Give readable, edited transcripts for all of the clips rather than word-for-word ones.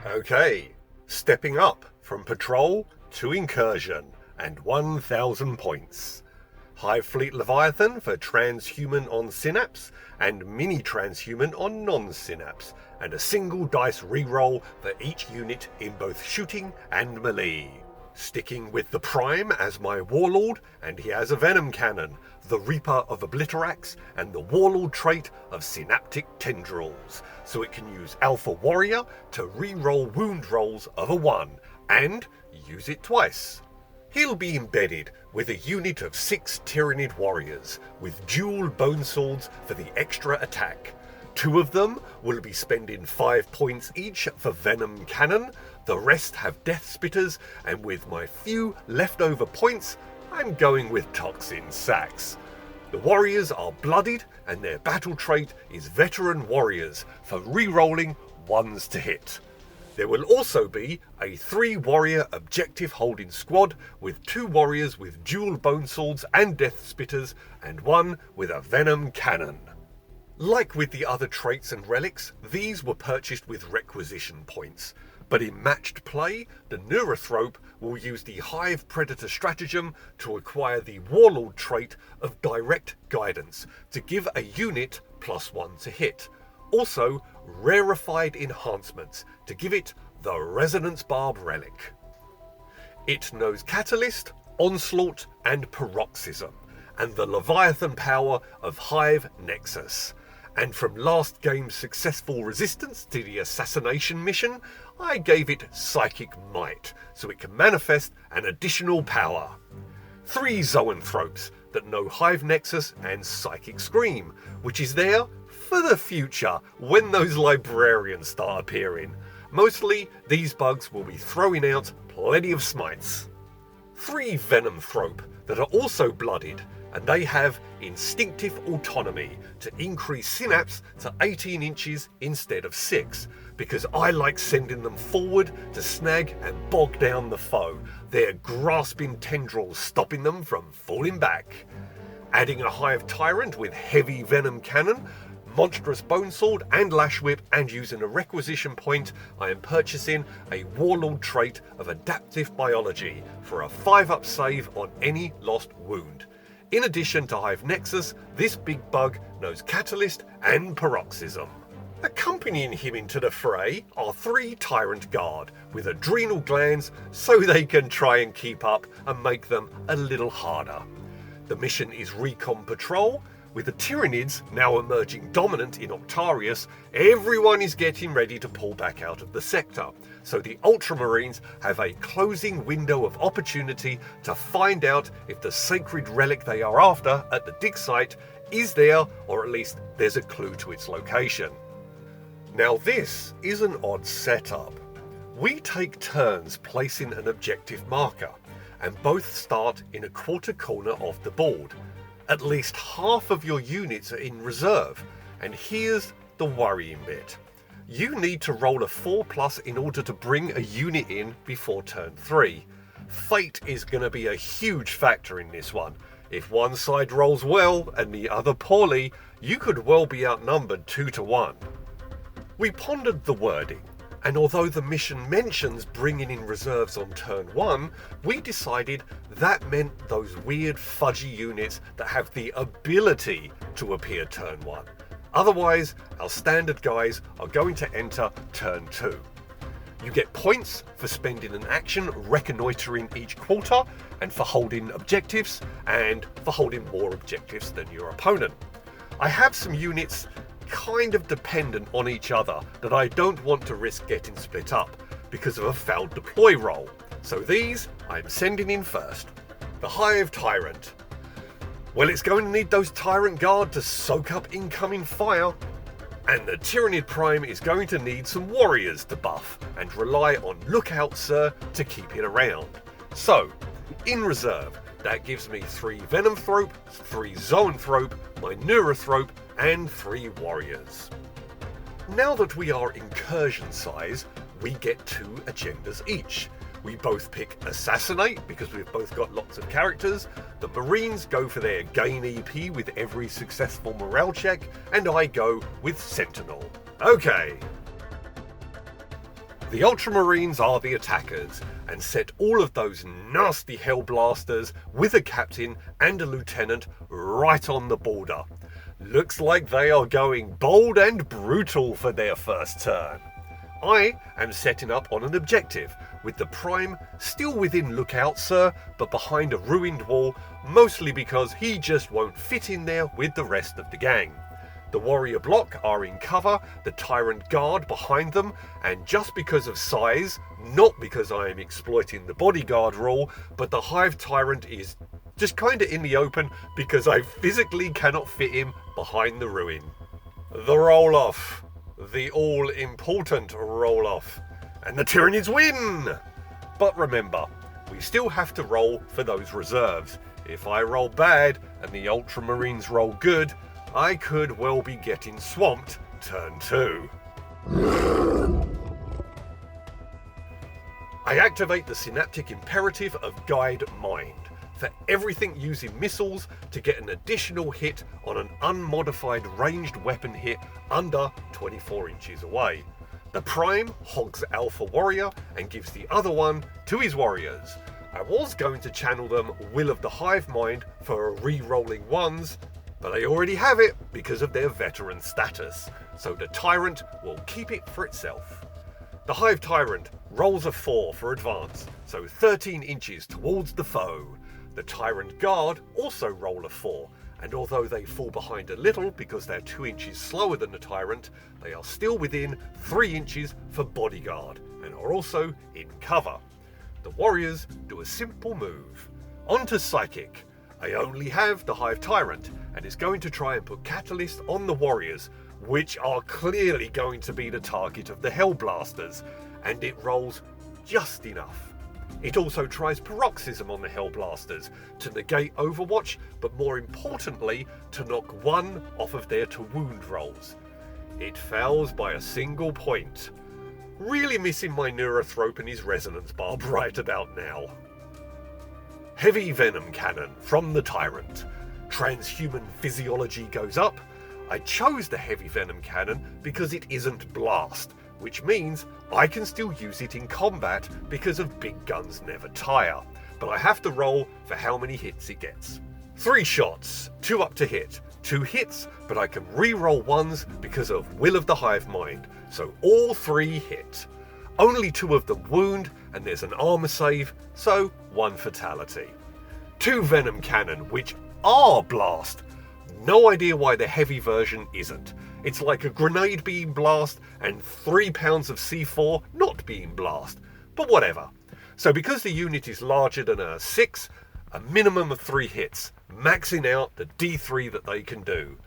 Okay, stepping up from patrol to incursion and 1,000 points. Hive Fleet Leviathan for transhuman on synapse and mini transhuman on non-synapse, and a single dice reroll for each unit in both shooting and melee. Sticking with the Prime as my warlord, and he has a venom cannon, the Reaper of Obliterax, and the warlord trait of synaptic tendrils, so it can use Alpha Warrior to reroll wound rolls of a 1, and use it twice. He'll be embedded with a unit of 6 Tyranid warriors, with dual bone swords for the extra attack. 2 of them will be spending 5 points each for Venom Cannon, the rest have Death Spitters, and with my few leftover points, I'm going with Toxin Sacks. The warriors are bloodied, and their battle trait is Veteran Warriors for re-rolling 1s to hit. There will also be a 3 warrior objective holding squad with 2 warriors with dual bone swords and death spitters and 1 with a venom cannon. Like with the other traits and relics, these were purchased with requisition points, but in matched play, the Neurothrope will use the Hive Predator stratagem to acquire the Warlord trait of Direct Guidance to give a unit +1 to hit. Also, rarefied enhancements to give it the Resonance Barb relic. It knows Catalyst, Onslaught and Paroxysm, and the Leviathan power of Hive Nexus. And from last game's successful resistance to the assassination mission, I gave it Psychic Might, so it can manifest an additional power. 3 Zoanthropes that know Hive Nexus and Psychic Scream, which is there for the future when those librarians start appearing. Mostly, these bugs will be throwing out plenty of smites. 3 Venomthrope that are also blooded, and they have Instinctive Autonomy to increase synapse to 18 inches instead of 6, because I like sending them forward to snag and bog down the foe, their grasping tendrils stopping them from falling back. Adding a Hive Tyrant with heavy venom cannon, monstrous bone sword and lash whip, and using a requisition point, I am purchasing a warlord trait of adaptive biology for a 5-up save on any lost wound. In addition to Hive Nexus, this big bug knows Catalyst and Paroxysm. Accompanying him into the fray are 3 Tyrant Guard with adrenal glands so they can try and keep up and make them a little harder. The mission is Recon Patrol. With the Tyranids now emerging dominant in Octarius, everyone is getting ready to pull back out of the sector, so the Ultramarines have a closing window of opportunity to find out if the sacred relic they are after at the dig site is there, or at least there's a clue to its location. Now this is an odd setup. We take turns placing an objective marker, and both start in a quarter corner of the board. At least half of your units are in reserve, and here's the worrying bit. You need to roll a 4+ in order to bring a unit in before turn 3. Fate is going to be a huge factor in this one. If one side rolls well and the other poorly, you could well be outnumbered 2 to 1. We pondered the wording, and although the mission mentions bringing in reserves on turn 1, we decided that meant those weird fudgy units that have the ability to appear turn 1. Otherwise, our standard guys are going to enter turn 2. You get points for spending an action reconnoitering each quarter, and for holding objectives, and for holding more objectives than your opponent. I have some units kind of dependent on each other that I don't want to risk getting split up because of a failed deploy roll. So these I'm sending in first. The Hive Tyrant. Well, it's going to need those Tyrant Guard to soak up incoming fire. And the Tyranid Prime is going to need some warriors to buff and rely on Lookout Sir to keep it around. So, in reserve, that gives me 3 Venomthrope, 3 Zoanthrope, my Neurothrope, and 3 warriors. Now that we are incursion size, we get 2 agendas each. We both pick Assassinate because we've both got lots of characters. The Marines go for their gain EP with every successful morale check, and I go with Sentinel. Okay. The Ultramarines are the attackers and set all of those nasty Hellblasters with a captain and a lieutenant right on the border. Looks like they are going bold and brutal for their first turn. I am setting up on an objective, with the Prime still within lookout, sir, but behind a ruined wall, mostly because he just won't fit in there with the rest of the gang. The warrior block are in cover, the tyrant guard behind them, and just because of size, not because I am exploiting the bodyguard rule, but the Hive Tyrant is just kinda in the open because I physically cannot fit him behind the ruin. The roll-off. The all-important roll-off. And the Tyranids win! But remember, we still have to roll for those reserves. If I roll bad and the Ultramarines roll good, I could well be getting swamped turn 2. I activate the synaptic imperative of Guide Mind for everything using missiles to get an additional hit on an unmodified ranged weapon hit under 24 inches away. The Prime hogs Alpha Warrior and gives the other one to his warriors. I was going to channel them Will of the Hive Mind for re-rolling ones, but they already have it because of their veteran status, so the Tyrant will keep it for itself. The Hive Tyrant rolls a 4 for advance, so 13 inches towards the foe. The Tyrant Guard also roll a 4, and although they fall behind a little because they're 2 inches slower than the Tyrant, they are still within 3 inches for Bodyguard, and are also in cover. The Warriors do a simple move. Onto Psychic. I only have the Hive Tyrant, and is going to try and put Catalyst on the Warriors, which are clearly going to be the target of the Hellblasters, and it rolls just enough. It also tries Paroxysm on the Hellblasters to negate Overwatch, but more importantly, to knock one off of their to wound rolls. It fails by a single point. Really missing my Neurothrope and his Resonance Barb right about now. Heavy Venom Cannon from the Tyrant. Transhuman physiology goes up. I chose the Heavy Venom Cannon because it isn't blast, which means I can still use it in combat because of big guns never tire, but I have to roll for how many hits it gets. 3 shots, 2 up to hit, 2 hits, but I can re-roll ones because of Will of the Hive Mind, so all 3 hit. Only 2 of them wound, and there's an armor save, so 1 fatality. 2 Venom Cannon, which are blast. No idea why the heavy version isn't. It's like a grenade being blast and 3 pounds of C4 not being blast, but whatever. So because the unit is larger than a 6, a minimum of 3 hits, maxing out the D3 that they can do.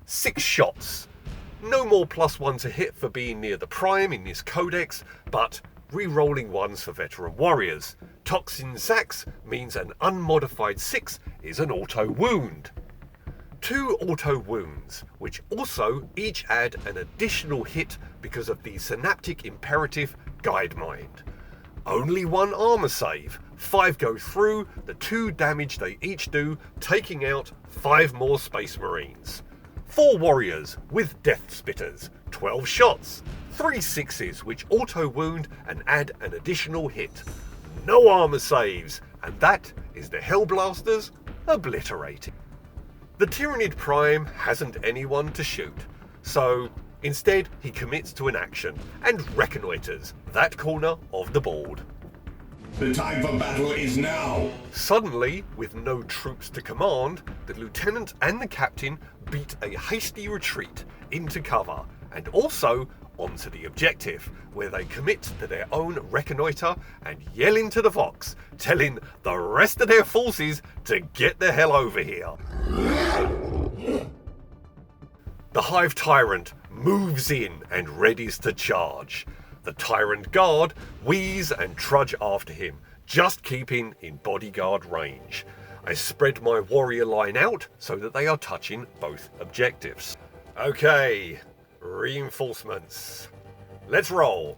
6 shots. No more +1 to hit for being near the Prime in this codex, but re-rolling ones for veteran warriors. Toxin Zax means an unmodified 6 is an auto wound. 2 auto wounds, which also each add an additional hit because of the synaptic imperative Guide Mind. Only 1 armor save, 5 go through, the 2 damage they each do, taking out 5 more Space Marines. 4 warriors with Death Spitters, 12 shots, 3 6s which auto wound and add an additional hit. No armor saves, and that is the Hellblasters obliterated. The Tyranid Prime hasn't anyone to shoot, so instead he commits to an action and reconnoiters that corner of the board. The time for battle is now! Suddenly, with no troops to command, the lieutenant and the captain beat a hasty retreat into cover, and also onto the objective, where they commit to their own reconnoiter and yell into the Vox, telling the rest of their forces to get the hell over here. The Hive Tyrant moves in and readies to charge. The Tyrant Guard wheeze and trudge after him, just keeping in bodyguard range. I spread my warrior line out so that they are touching both objectives. Okay, reinforcements. Let's roll.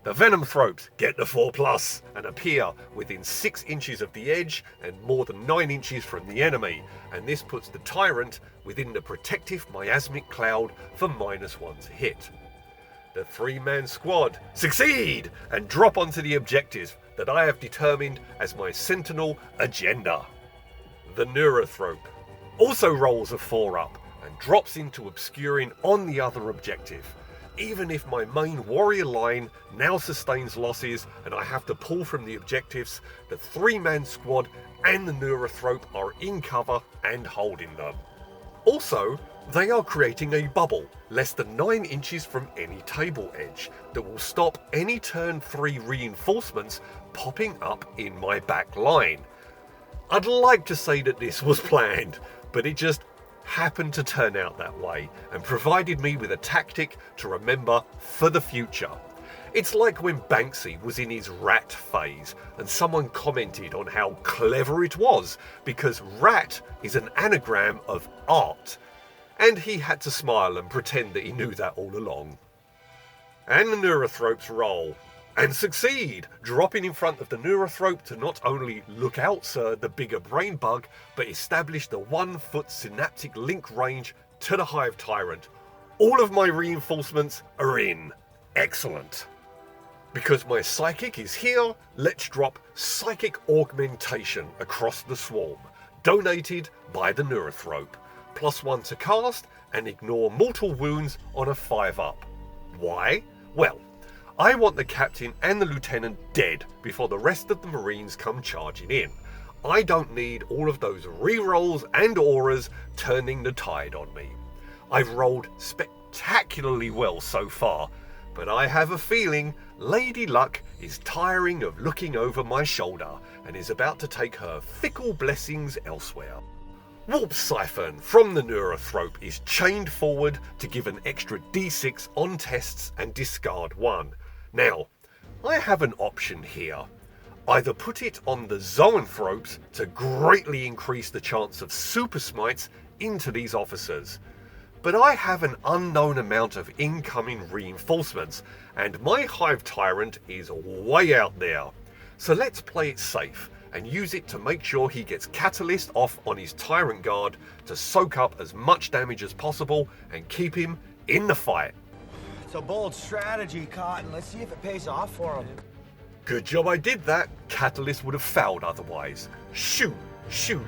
The Venomthropes get the 4+ and appear within 6 inches of the edge and more than 9 inches from the enemy, and this puts the Tyrant within the protective miasmic cloud for -1 to hit. The 3-man squad succeed and drop onto the objective that I have determined as my Sentinel agenda. The Neurothrope also rolls a 4-up and drops into obscuring on the other objective. Even if my main warrior line now sustains losses and I have to pull from the objectives, the 3-man squad and the Neurothrope are in cover and holding them. Also, they are creating a bubble less than 9 inches from any table edge that will stop any turn 3 reinforcements popping up in my back line. I'd like to say that this was planned, but it just happened to turn out that way and provided me with a tactic to remember for the future. It's like when Banksy was in his rat phase and someone commented on how clever it was because rat is an anagram of art, and he had to smile and pretend that he knew that all along. And the Neurothropes roll and succeed, dropping in front of the Neurothrope to not only look out, sir, the bigger brain bug, but establish the 1-foot synaptic link range to the Hive Tyrant. All of my reinforcements are in. Excellent. Because my Psychic is here, let's drop Psychic Augmentation across the swarm, donated by the Neurothrope. +1 to cast and ignore mortal wounds on a 5-up. Why? Well, I want the captain and the lieutenant dead before the rest of the Marines come charging in. I don't need all of those rerolls and auras turning the tide on me. I've rolled spectacularly well so far, but I have a feeling Lady Luck is tiring of looking over my shoulder and is about to take her fickle blessings elsewhere. Warp Siphon from the Neurothrope is chained forward to give an extra d6 on tests and discard 1. Now, I have an option here. Either put it on the Zoanthropes to greatly increase the chance of super smites into these officers. But I have an unknown amount of incoming reinforcements, and my Hive Tyrant is way out there. So let's play it safe and use it to make sure he gets Catalyst off on his Tyrant Guard to soak up as much damage as possible and keep him in the fight. It's a bold strategy, Cotton. Let's see if it pays off for him. Good job I did that. Catalyst would have failed otherwise. Shoot,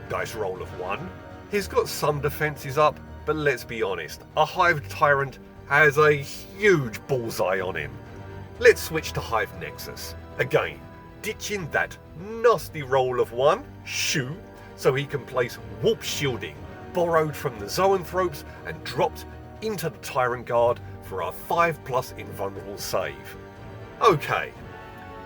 dice roll of 1. He's got some defenses up, but let's be honest, a Hive Tyrant has a huge bullseye on him. Let's switch to Hive Nexus. Again, ditching that nasty roll of 1, shoot, so he can place Warp Shielding, borrowed from the Zoanthropes and dropped into the Tyrant Guard for our 5+ invulnerable save. Okay,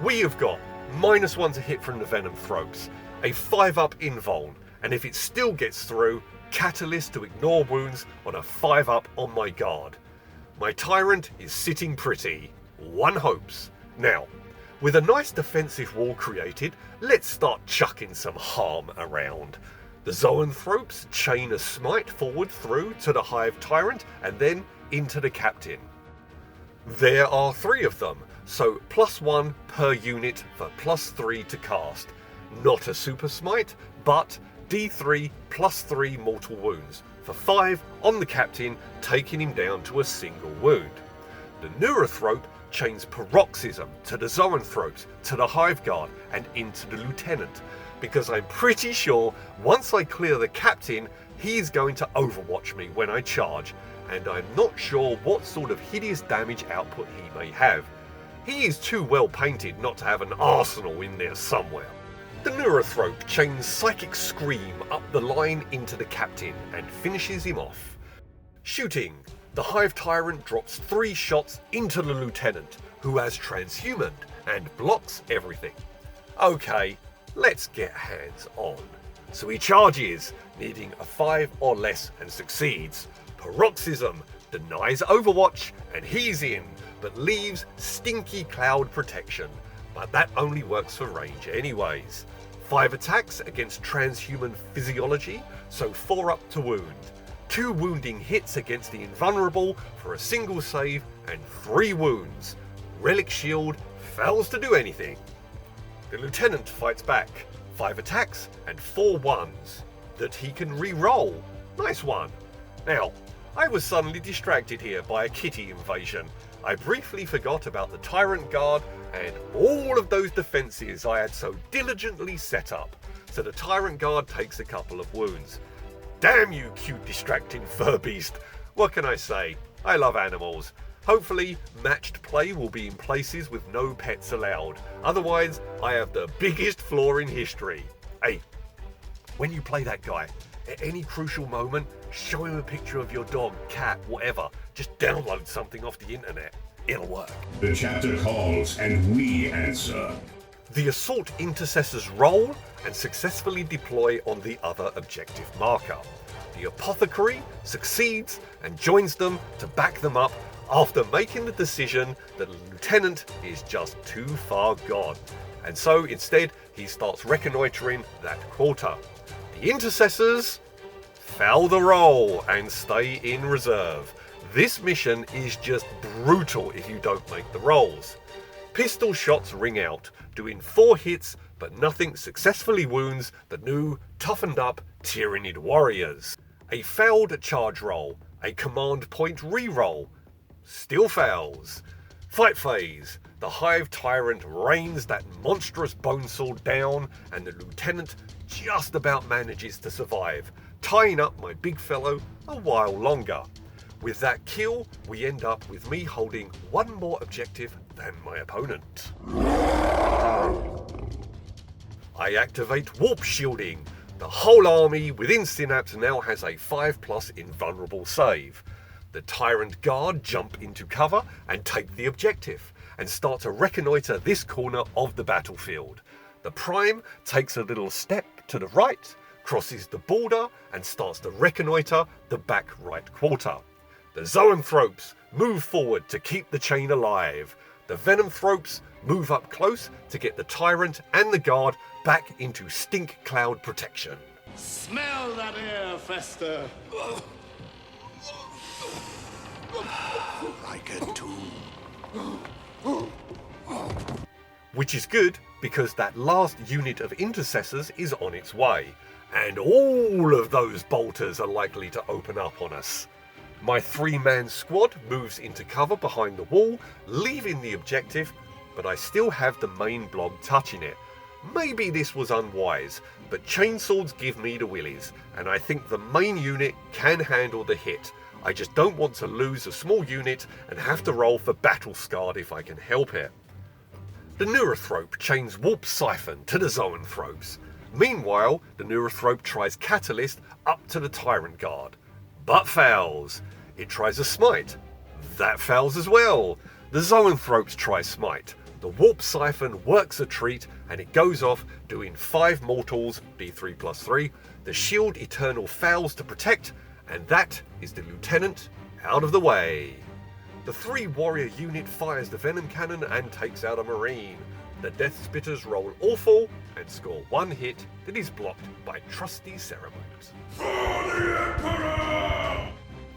we have got -1 to hit from the Venom Thropes, a 5-up invuln, and if it still gets through, Catalyst to ignore wounds on a 5-up on my guard. My Tyrant is sitting pretty. 1 hopes. Now, with a nice defensive wall created, let's start chucking some harm around. The Zoanthropes chain a smite forward through to the Hive Tyrant and then into the captain. There are 3 of them, so +1 per unit for +3 to cast. Not a super smite, but D3 +3 mortal wounds for 5 on the captain, taking him down to a single wound. The Neurothrope chains Paroxysm to the Zoanthropes, to the Hive Guard and into the lieutenant, because I'm pretty sure once I clear the captain, he's going to overwatch me when I charge, and I'm not sure what sort of hideous damage output he may have. He is too well painted not to have an arsenal in there somewhere. The Neurothrope chains Psychic Scream up the line into the captain and finishes him off. Shooting, the Hive Tyrant drops 3 shots into the lieutenant, who has transhumaned and blocks everything. Okay, let's get hands on. So he charges, needing a 5 or less and succeeds. Paroxysm denies Overwatch and he's in, but leaves Stinky Cloud protection. But that only works for range anyways. 5 attacks against transhuman physiology, so 4 up to wound. 2 wounding hits against the invulnerable for a single save and 3 wounds. Relic Shield fails to do anything. The lieutenant fights back. 5 attacks and 4 ones that he can re-roll. Nice one. Now, I was suddenly distracted here by a kitty invasion. I briefly forgot about the Tyrant Guard and all of those defences I had so diligently set up, so the Tyrant Guard takes a couple of wounds. Damn you, cute distracting fur beast. What can I say? I love animals. Hopefully, matched play will be in places with no pets allowed. Otherwise, I have the biggest flaw in history. Hey, when you play that guy, at any crucial moment, show him a picture of your dog, cat, whatever. Just download something off the internet. It'll work. The chapter calls, and we answer. The assault intercessors roll and successfully deploy on the other objective marker. The apothecary succeeds and joins them to back them up after making the decision that the lieutenant is just too far gone. And so instead, he starts reconnoitering that quarter. The intercessors foul the roll and stay in reserve. This mission is just brutal if you don't make the rolls. Pistol shots ring out, doing 4 hits, but nothing successfully wounds the new, toughened up Tyranid warriors. A failed charge roll, a command point reroll, still fails. Fight phase. The Hive Tyrant rains that monstrous bonesaw down, and the lieutenant just about manages to survive, tying up my big fellow a while longer. With that kill, we end up with me holding one more objective than my opponent. I activate warp shielding. The whole army within Synapse now has a 5+ invulnerable save. The Tyrant Guard jump into cover and take the objective, and start to reconnoitre this corner of the battlefield. The Prime takes a little step to the right, crosses the border, and starts to reconnoitre the back right quarter. The Zoanthropes move forward to keep the chain alive. The Venomthropes move up close to get the Tyrant and the Guard back into stink cloud protection. Smell that air, Fester! I can too. Which is good, because that last unit of intercessors is on its way, and all of those bolters are likely to open up on us. My 3-man squad moves into cover behind the wall, leaving the objective, but I still have the main blob touching it. Maybe this was unwise, but chainswords give me the willies, and I think the main unit can handle the hit. I just don't want to lose a small unit and have to roll for battle scarred if I can help it. The Neurothrope chains Warp Siphon to the Zoanthropes. Meanwhile, the Neurothrope tries Catalyst up to the Tyrant Guard, but fails. It tries a Smite. That fails as well. The Zoanthropes try Smite. The Warp Siphon works a treat, and it goes off doing 5 mortals, D3+3. The Shield Eternal fails to protect, and that is the Lieutenant out of the way. The 3-warrior unit fires the Venom Cannon and takes out a Marine. The Death Spitters roll awful and score 1 hit that is blocked by trusty Ceremonies. For the Emperor!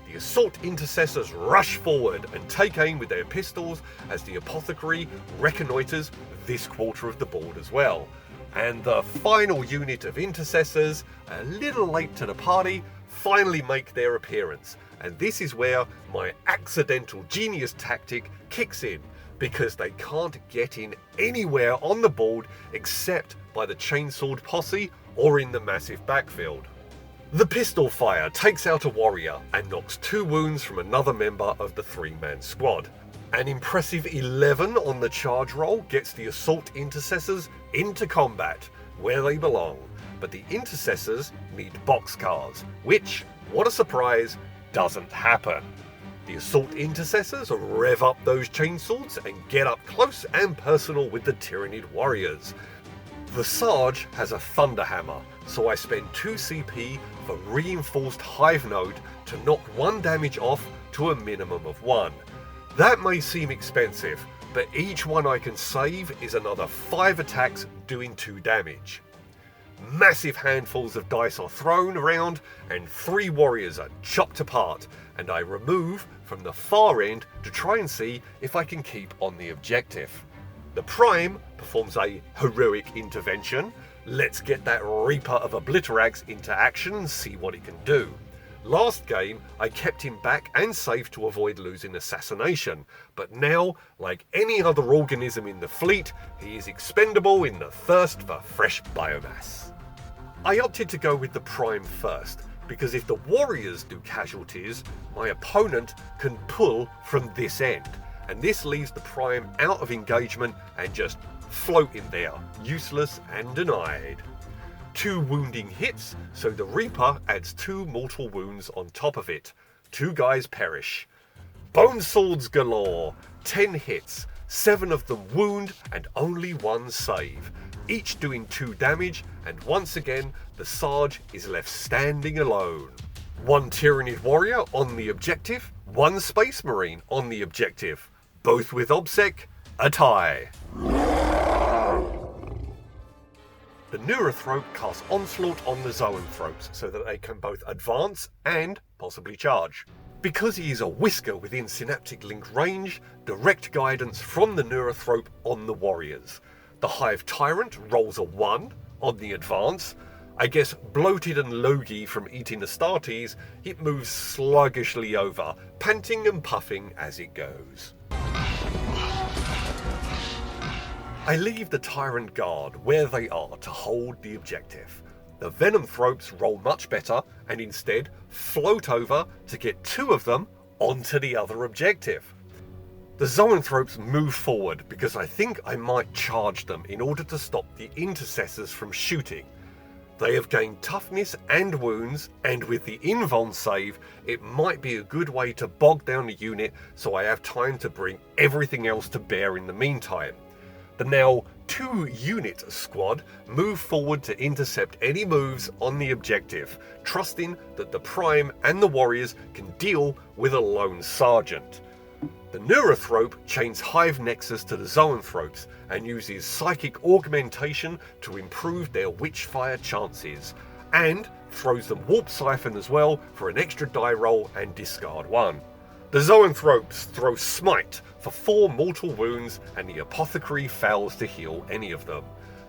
The Assault Intercessors rush forward and take aim with their pistols as the Apothecary reconnoitres this quarter of the board as well. And the final unit of Intercessors, a little late to the party, finally make their appearance. And this is where my accidental genius tactic kicks in, because they can't get in anywhere on the board except by the chainsword posse or in the massive backfield. The pistol fire takes out a warrior and knocks 2 wounds from another member of the 3-man squad. An impressive 11 on the charge roll gets the Assault Intercessors into combat, where they belong. But the Intercessors need boxcars, which, what a surprise, doesn't happen. The Assault Intercessors rev up those chainswords and get up close and personal with the Tyranid warriors. The Sarge has a Thunderhammer, so I spend 2 CP for reinforced Hive Node to knock 1 damage off to a minimum of 1. That may seem expensive, but each one I can save is another 5 attacks doing 2 damage. Massive handfuls of dice are thrown around and 3 warriors are chopped apart, and I remove from the far end to try and see if I can keep on the objective. The Prime performs a heroic intervention. Let's get that Reaper of Obliterax into action and see what it can do. Last game, I kept him back and safe to avoid losing assassination, but now, like any other organism in the fleet, he is expendable in the thirst for fresh biomass. I opted to go with the Prime first, because if the warriors do casualties, my opponent can pull from this end, and this leaves the Prime out of engagement and just floating there, useless and denied. 2 wounding hits, so the Reaper adds 2 mortal wounds on top of it. 2 guys perish. Bone swords galore, 10 hits, 7 of them wound and only 1 save, each doing 2 damage, and once again the Sarge is left standing alone. 1 Tyranid warrior on the objective, 1 Space Marine on the objective, both with OBSEC, a tie. The Neurothrope casts Onslaught on the Zoanthropes so that they can both advance and possibly charge. Because he is a whisker within synaptic link range, direct guidance from the Neurothrope on the warriors. The Hive Tyrant rolls a 1 on the advance. I guess bloated and logy from eating Astartes, it moves sluggishly over, panting and puffing as it goes. I leave the Tyrant Guard where they are to hold the objective. The Venomthropes roll much better and instead float over to get 2 of them onto the other objective. The Zoanthropes move forward because I think I might charge them in order to stop the intercessors from shooting. They have gained toughness and wounds, and with the invuln save, it might be a good way to bog down the unit so I have time to bring everything else to bear in the meantime. The now 2-unit squad move forward to intercept any moves on the objective, trusting that the Prime and the warriors can deal with a lone sergeant. The Neurothrope chains Hive Nexus to the Zoanthropes and uses psychic augmentation to improve their Witchfire chances, and throws them Warp Siphon as well for an extra die roll and discard 1. The Zoanthropes throw Smite for 4 mortal wounds, and the Apothecary fails to heal any of them.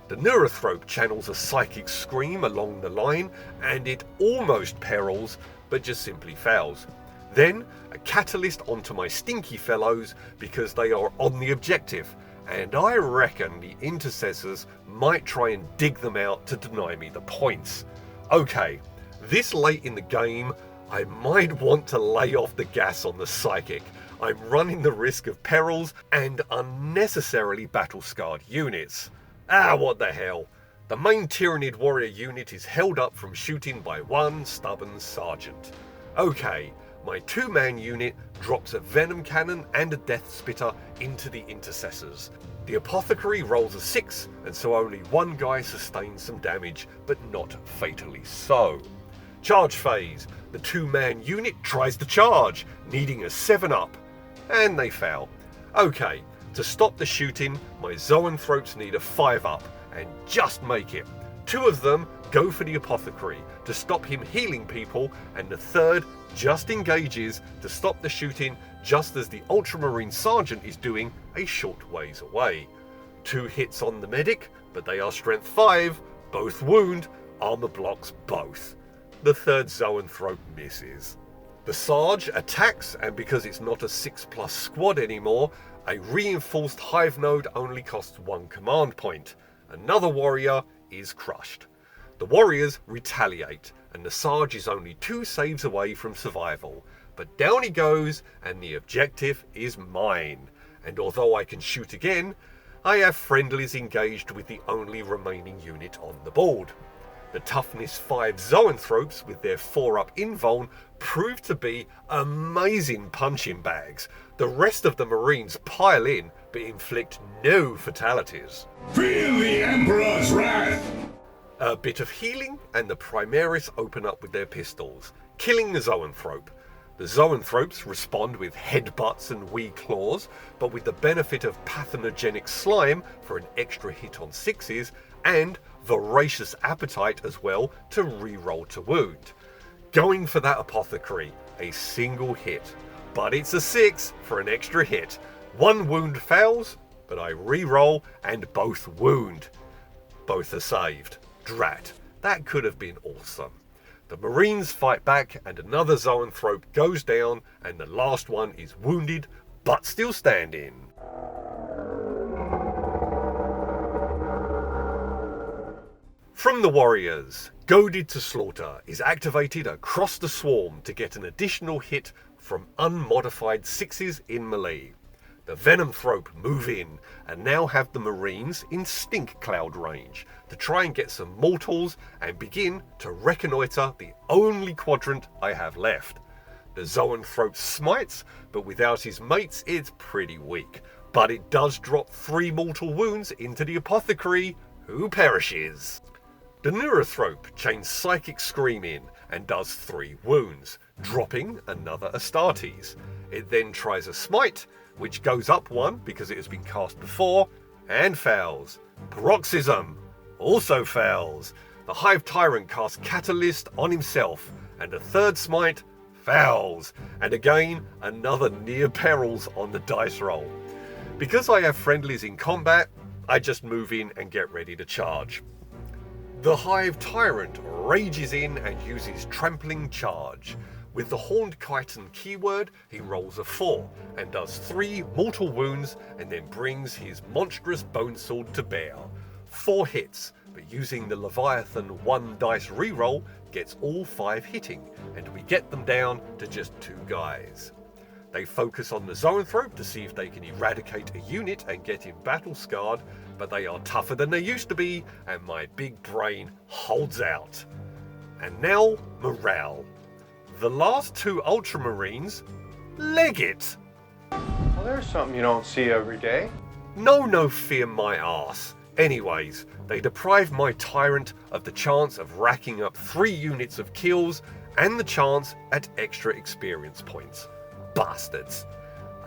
The Neurothrope channels a Psychic Scream along the line, and it almost perils, but just simply fails. Then, a Catalyst onto my Stinky Fellows because they are on the objective, and I reckon the Intercessors might try and dig them out to deny me the points. Okay, this late in the game, I might want to lay off the gas on the Psychic. I'm running the risk of perils and unnecessarily battle-scarred units. What the hell. The main Tyranid warrior unit is held up from shooting by 1 stubborn sergeant. Okay, my 2-man unit drops a venom cannon and a death spitter into the intercessors. The Apothecary rolls a 6, and so only 1 guy sustains some damage, but not fatally so. Charge phase. The 2-man unit tries to charge, needing a 7-up, and they fail. Okay, to stop the shooting, my Zoanthropes need a 5-up, and just make it. 2 of them go for the Apothecary to stop him healing people, and the 3rd just engages to stop the shooting just as the Ultramarine Sergeant is doing a short ways away. 2 hits on the medic, but they are strength 5, both wound, armor blocks both. The 3rd Zoanthrope misses. The Sarge attacks, and because it's not a 6+ squad anymore, a reinforced Hive node only costs 1 command point. Another warrior is crushed. The warriors retaliate, and the Sarge is only 2 saves away from survival. But down he goes, and the objective is mine. And although I can shoot again, I have friendlies engaged with the only remaining unit on the board. The toughness 5 Zoanthropes with their 4-up invuln prove to be amazing punching bags. The rest of the Marines pile in but inflict no fatalities. Feel the Emperor's wrath! A bit of healing and the Primaris open up with their pistols, killing the Zoanthrope. The Zoanthropes respond with headbutts and wee claws, but with the benefit of pathogenous slime for an extra hit on 6s, and voracious appetite as well to re-roll to wound. Going for that Apothecary, a single hit, but it's a 6 for an extra hit. 1 wound fails, but I re-roll and both wound. Both are saved. Drat, that could have been awesome. The Marines fight back and another zoanthrope goes down and the last one is wounded but still standing. From the Warriors, Goaded to Slaughter is activated across the swarm to get an additional hit from unmodified 6s in melee. The Venomthrope move in and now have the Marines in Stink Cloud range to try and get some mortals and begin to reconnoitre the only quadrant I have left. The Zoanthrope smites, but without his mates it's pretty weak. But it does drop 3 mortal wounds into the Apothecary, who perishes. The Neurothrope chains Psychic Scream in and does 3 wounds, dropping another Astartes. It then tries a Smite, which goes up 1 because it has been cast before, and fails. Paroxysm also fails. The Hive Tyrant casts Catalyst on himself, and a 3rd Smite fails. And again, another near perils on the dice roll. Because I have friendlies in combat, I just move in and get ready to charge. The Hive Tyrant rages in and uses Trampling Charge. With the Horned Chiton keyword, he rolls a 4 and does 3 mortal wounds and then brings his monstrous bone sword to bear. 4 hits, but using the Leviathan 1 dice reroll gets all 5 hitting, and we get them down to just 2 guys. They focus on the Zoanthrope to see if they can eradicate a unit and get him battle scarred, but they are tougher than they used to be, and my big brain holds out. And now, morale. The last 2 Ultramarines leg it. Well, there's something you don't see every day. No fear my arse. Anyways, they deprive my Tyrant of the chance of racking up 3 units of kills and the chance at extra experience points. Bastards.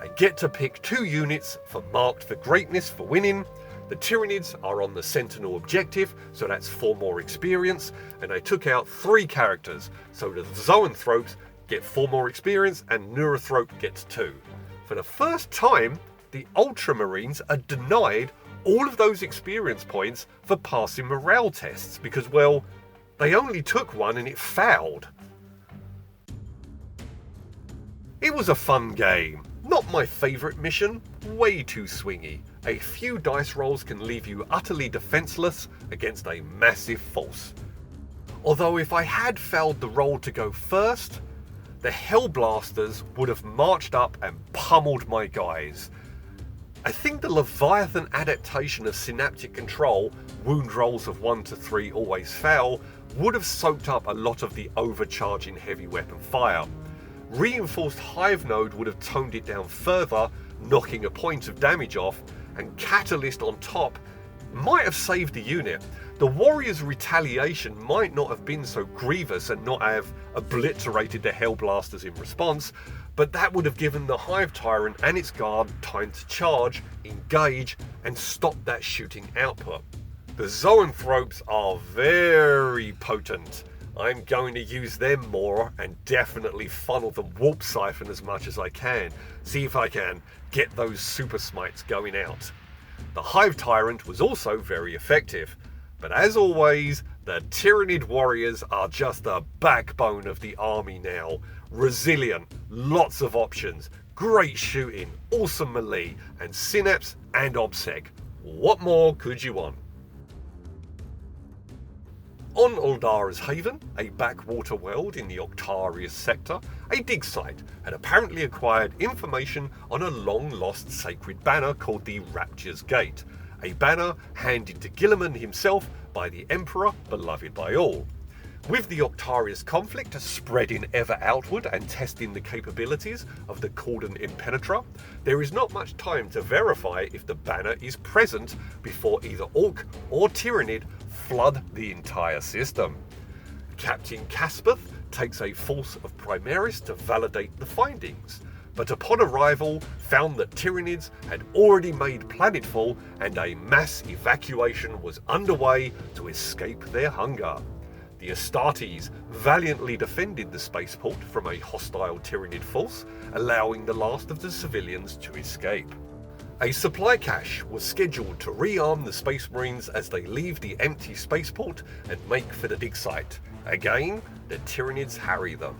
I get to pick 2 units for marked for greatness for winning. The Tyranids are on the Sentinel objective, so that's 4 more experience, and I took out 3 characters, so the Zoanthropes get 4 more experience and Neurothrope gets 2. For the first time, the Ultramarines are denied all of those experience points for passing morale tests, because, well, they only took 1 and it failed. It was a fun game. Not my favourite mission, way too swingy. A few dice rolls can leave you utterly defenceless against a massive force. Although if I had failed the roll to go first, the Hellblasters would have marched up and pummeled my guys. I think the Leviathan adaptation of Synaptic Control, wound rolls of 1 to 3 always fail, would have soaked up a lot of the overcharging heavy weapon fire. Reinforced Hive Node would have toned it down further, knocking a point of damage off, and Catalyst on top might have saved the unit. The Warriors' retaliation might not have been so grievous and not have obliterated the Hellblasters in response, but that would have given the Hive Tyrant and its guard time to charge, engage, and stop that shooting output. The Zoanthropes are very potent. I'm going to use them more and definitely funnel the Warp Siphon as much as I can. See if I can get those super smites going out. The Hive Tyrant was also very effective, but as always, the Tyranid warriors are just the backbone of the army now. Resilient, lots of options, great shooting, awesome melee, and synapse and obsec. What more could you want? On Uldara's Haven, a backwater world in the Octarius sector, a dig site had apparently acquired information on a long-lost sacred banner called the Rapture's Gate, a banner handed to Guilliman himself by the Emperor, beloved by all. With the Octarius conflict spreading ever outward and testing the capabilities of the Cordon Impenetra, there is not much time to verify if the banner is present before either Orc or Tyranid flood the entire system. Captain Caspeth takes a force of Primaris to validate the findings, but upon arrival found that Tyranids had already made planetfall and a mass evacuation was underway to escape their hunger. The Astartes valiantly defended the spaceport from a hostile Tyranid force, allowing the last of the civilians to escape. A supply cache was scheduled to rearm the Space Marines as they leave the empty spaceport and make for the dig site. Again, the Tyranids harry them.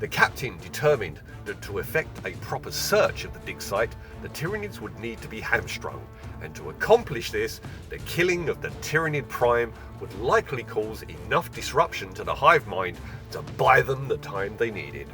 The captain determined that to effect a proper search of the dig site, the Tyranids would need to be hamstrung, and to accomplish this, the killing of the Tyranid Prime would likely cause enough disruption to the Hive Mind to buy them the time they needed.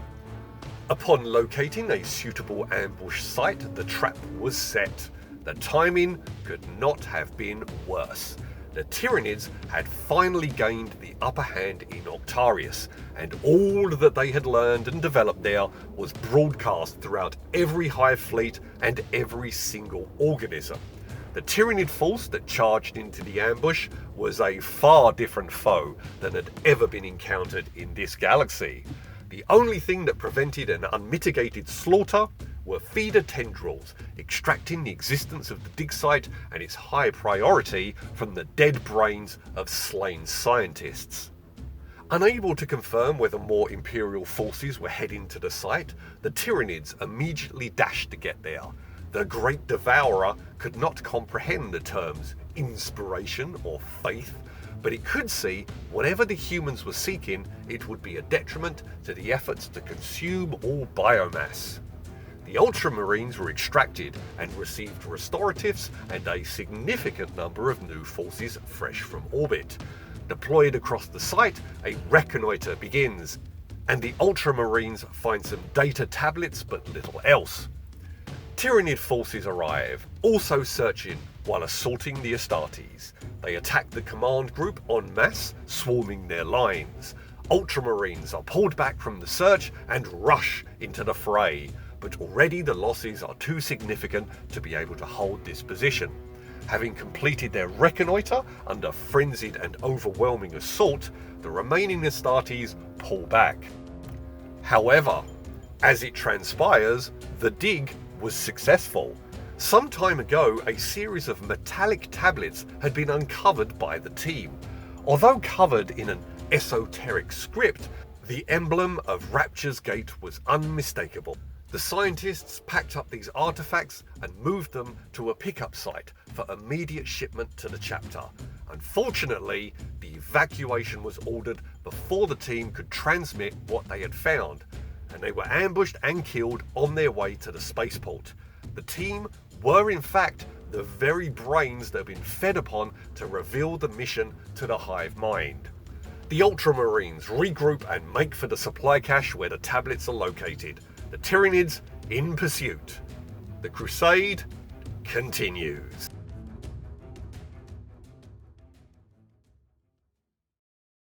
Upon locating a suitable ambush site, the trap was set. The timing could not have been worse. The Tyranids had finally gained the upper hand in Octarius, and all that they had learned and developed there was broadcast throughout every Hive fleet and every single organism. The Tyranid force that charged into the ambush was a far different foe than had ever been encountered in this galaxy. The only thing that prevented an unmitigated slaughter were feeder tendrils, extracting the existence of the dig site and its high priority from the dead brains of slain scientists. Unable to confirm whether more Imperial forces were heading to the site, the Tyranids immediately dashed to get there. The Great Devourer could not comprehend the terms inspiration or faith, but it could see whatever the humans were seeking, it would be a detriment to the efforts to consume all biomass. The Ultramarines were extracted and received restoratives and a significant number of new forces fresh from orbit. Deployed across the site, a reconnoitre begins, and the Ultramarines find some data tablets but little else. Tyranid forces arrive, also searching while assaulting the Astartes. They attack the command group en masse, swarming their lines. Ultramarines are pulled back from the search and rush into the fray, but already the losses are too significant to be able to hold this position. Having completed their reconnoitre under frenzied and overwhelming assault, the remaining Astartes pull back. However, as it transpires, the dig was successful. Some time ago, a series of metallic tablets had been uncovered by the team. Although covered in an esoteric script, the emblem of Rapture's Gate was unmistakable. The scientists packed up these artifacts and moved them to a pickup site for immediate shipment to the chapter. Unfortunately, the evacuation was ordered before the team could transmit what they had found, and they were ambushed and killed on their way to the spaceport. The team were in fact the very brains that had been fed upon to reveal the mission to the Hive Mind. The Ultramarines regroup and make for the supply cache where the tablets are located. The Tyranids in pursuit. The crusade continues.